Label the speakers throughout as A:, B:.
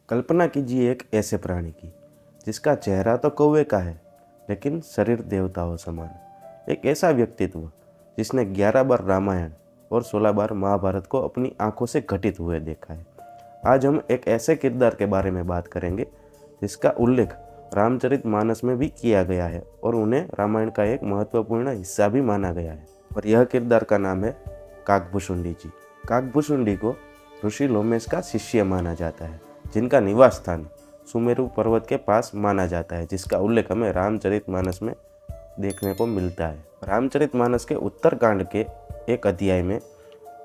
A: कल्पना कीजिए एक ऐसे प्राणी की जिसका चेहरा तो कौवे का है लेकिन शरीर देवताओं समान। एक ऐसा व्यक्तित्व जिसने 11 बार रामायण और 16 बार महाभारत को अपनी आंखों से घटित हुए देखा है। आज हम एक ऐसे किरदार के बारे में बात करेंगे जिसका उल्लेख रामचरितमानस में भी किया गया है और उन्हें रामायण का एक महत्वपूर्ण हिस्सा भी माना गया है। और यह किरदार का नाम है काकभूषुंडी जी। काकभूषुंडी को ऋषि लोमेश का शिष्य माना जाता है, जिनका निवास स्थान सुमेरु पर्वत के पास माना जाता है, जिसका उल्लेख हमें रामचरितमानस में देखने को मिलता है। रामचरितमानस के उत्तरकांड के एक अध्याय में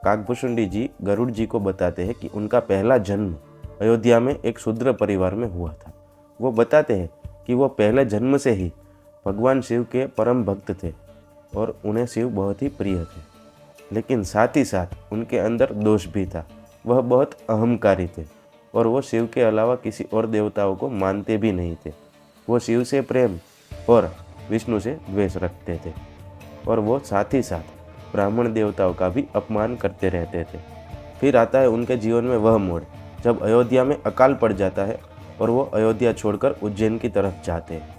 A: काकभूषुंडी जी गरुड़ जी को बताते हैं कि उनका पहला जन्म अयोध्या में एक शूद्र परिवार में हुआ था। वो बताते हैं कि वो पहले जन्म से ही भगवान शिव के परम भक्त थे और उन्हें शिव बहुत ही प्रिय थे, लेकिन साथ ही साथ उनके अंदर दोष भी था। वह बहुत अहंकारी थे और वो शिव के अलावा किसी और देवताओं को मानते भी नहीं थे। वो शिव से प्रेम और विष्णु से द्वेष रखते थे और वो साथ ही साथ ब्राह्मण देवताओं का भी अपमान करते रहते थे। फिर आता है उनके जीवन में वह मोड़ जब अयोध्या में अकाल पड़ जाता है और वो अयोध्या छोड़कर उज्जैन की तरफ जाते हैं,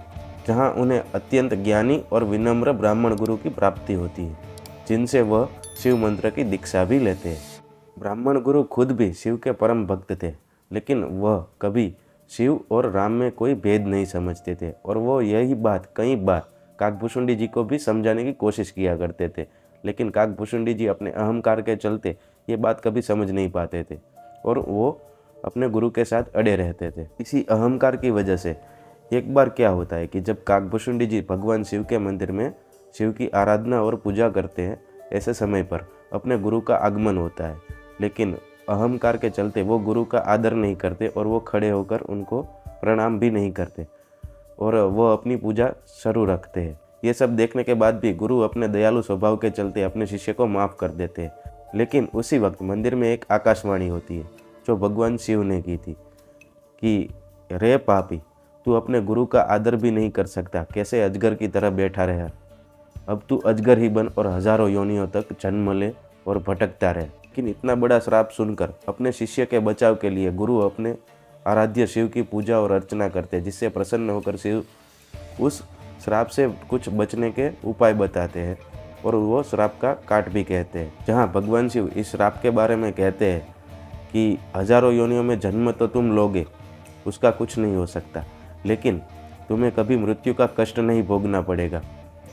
A: जहाँ उन्हें अत्यंत ज्ञानी और विनम्र ब्राह्मण गुरु की प्राप्ति होती है, जिनसे वह शिव मंत्र की दीक्षा भी लेते हैं। ब्राह्मण गुरु खुद भी शिव के परम भक्त थे, लेकिन वह कभी शिव और राम में कोई भेद नहीं समझते थे और वो यही बात कई बार काकभूषुंडी जी को भी समझाने की कोशिश किया करते थे, लेकिन काकभूषुंडी जी अपने अहंकार के चलते ये बात कभी समझ नहीं पाते थे और वो अपने गुरु के साथ अड़े रहते थे। इसी अहंकार की वजह से एक बार क्या होता है कि जब काकभूषुंडी जी भगवान शिव के मंदिर में शिव की आराधना और पूजा करते हैं, ऐसे समय पर अपने गुरु का आगमन होता है, लेकिन अहंकार के चलते वो गुरु का आदर नहीं करते और वो खड़े होकर उनको प्रणाम भी नहीं करते और वो अपनी पूजा शुरू रखते हैं। ये सब देखने के बाद भी गुरु अपने दयालु स्वभाव के चलते अपने शिष्य को माफ़ कर देते हैं, लेकिन उसी वक्त मंदिर में एक आकाशवाणी होती है जो भगवान शिव ने की थी कि रे पापी, तू अपने गुरु का आदर भी नहीं कर सकता, कैसे अजगर की तरह बैठा रहा। अब तू अजगर ही बन और हजारों योनियों तक जन्म ले और भटकता रहे। लेकिन इतना बड़ा श्राप सुनकर अपने शिष्य के बचाव के लिए गुरु अपने आराध्य शिव की पूजा और अर्चना करते हैं, जिससे प्रसन्न होकर शिव उस श्राप से कुछ बचने के उपाय बताते हैं और वो श्राप का काट भी कहते हैं। जहाँ भगवान शिव इस श्राप के बारे में कहते हैं कि हजारों योनियों में जन्म तो तुम लोगे, उसका कुछ नहीं हो सकता, लेकिन तुम्हें कभी मृत्यु का कष्ट नहीं भोगना पड़ेगा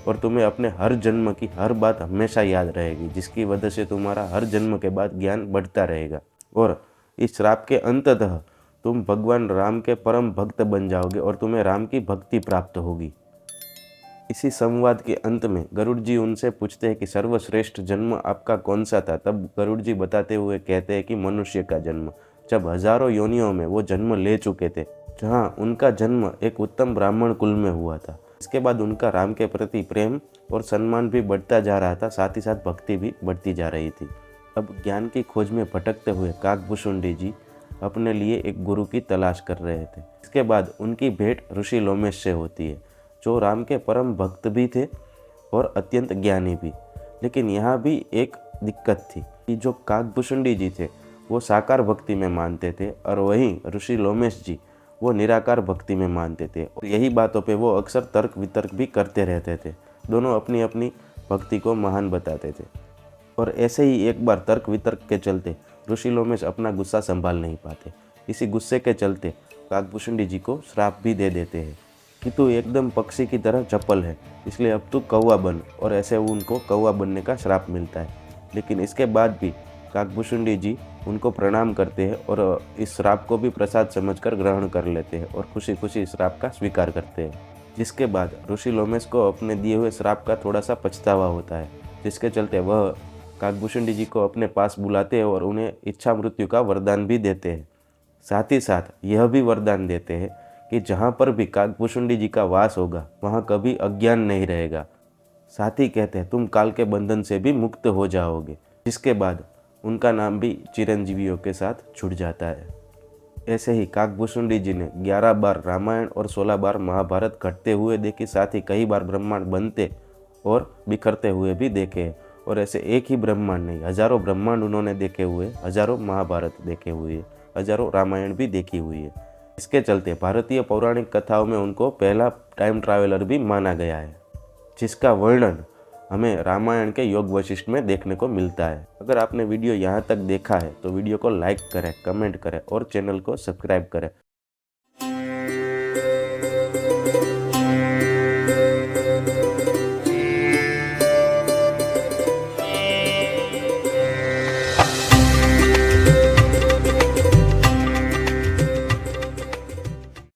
A: और तुम्हें अपने हर जन्म की हर बात हमेशा याद रहेगी, जिसकी वजह से तुम्हारा हर जन्म के बाद ज्ञान बढ़ता रहेगा और इस श्राप के अंततः तुम भगवान राम के परम भक्त बन जाओगे और तुम्हें राम की भक्ति प्राप्त होगी। इसी संवाद के अंत में गरुड़ जी उनसे पूछते हैं कि सर्वश्रेष्ठ जन्म आपका कौन सा था। तब गरुड़ जी बताते हुए कहते हैं कि मनुष्य का जन्म, जब हजारों योनियों में वो जन्म ले चुके थे, जहाँ उनका जन्म एक उत्तम ब्राह्मण कुल में हुआ था। इसके बाद उनका राम के प्रति प्रेम और सम्मान भी बढ़ता जा रहा था, साथ ही साथ भक्ति भी बढ़ती जा रही थी। अब ज्ञान की खोज में भटकते हुए काकभूषुंडी जी अपने लिए एक गुरु की तलाश कर रहे थे। इसके बाद उनकी भेंट ऋषि लोमेश से होती है, जो राम के परम भक्त भी थे और अत्यंत ज्ञानी भी। लेकिन यहाँ भी एक दिक्कत थी कि जो काकभूषुंडी जी थे वो साकार भक्ति में मानते थे और वहीं ऋषि लोमेश जी वो निराकार भक्ति में मानते थे और यही बातों पे वो अक्सर तर्क वितर्क भी करते रहते थे। दोनों अपनी अपनी भक्ति को महान बताते थे और ऐसे ही एक बार तर्क वितर्क के चलते ऋषि लोमेश अपना गुस्सा संभाल नहीं पाते। इसी गुस्से के चलते काकभूषुंडी जी को श्राप भी दे देते हैं कि तू एकदम पक्षी की तरह चपल है, इसलिए अब तू कौवा बन, और ऐसे उनको कौवा बनने का श्राप मिलता है। लेकिन इसके बाद भी काकभूषुंडी जी उनको प्रणाम करते हैं और इस श्राप को भी प्रसाद समझकर ग्रहण कर लेते हैं और खुशी खुशी इस श्राप का स्वीकार करते हैं। जिसके बाद ऋषि लोमेश को अपने दिए हुए श्राप का थोड़ा सा पछतावा होता है, जिसके चलते वह काकभूषुंडी जी को अपने पास बुलाते हैं और उन्हें इच्छा मृत्यु का वरदान भी देते हैं। साथ ही साथ यह भी वरदान देते हैं कि जहाँ पर भी काकभूषुंडी जी का वास होगा वहाँ कभी अज्ञान नहीं रहेगा। साथ ही कहते हैं तुम काल के बंधन से भी मुक्त हो जाओगे। जिसके बाद उनका नाम भी चिरंजीवियों के साथ छुट जाता है। ऐसे ही काकभूषुंडी जी ने 11 बार रामायण और 16 बार महाभारत घटते हुए देखी, साथ ही कई बार ब्रह्मांड बनते और बिखरते हुए भी देखे और ऐसे एक ही ब्रह्मांड नहीं, हजारों ब्रह्मांड उन्होंने देखे हुए, हजारों महाभारत देखे हुए, हजारों रामायण भी देखी हुई है। इसके चलते भारतीय पौराणिक कथाओं में उनको पहला टाइम ट्रैवलर भी माना गया है, जिसका वर्णन हमें रामायण के योग वशिष्ठ में देखने को मिलता है। अगर आपने वीडियो यहाँ तक देखा है तो वीडियो को लाइक करें, कमेंट करें और चैनल को सब्सक्राइब करें।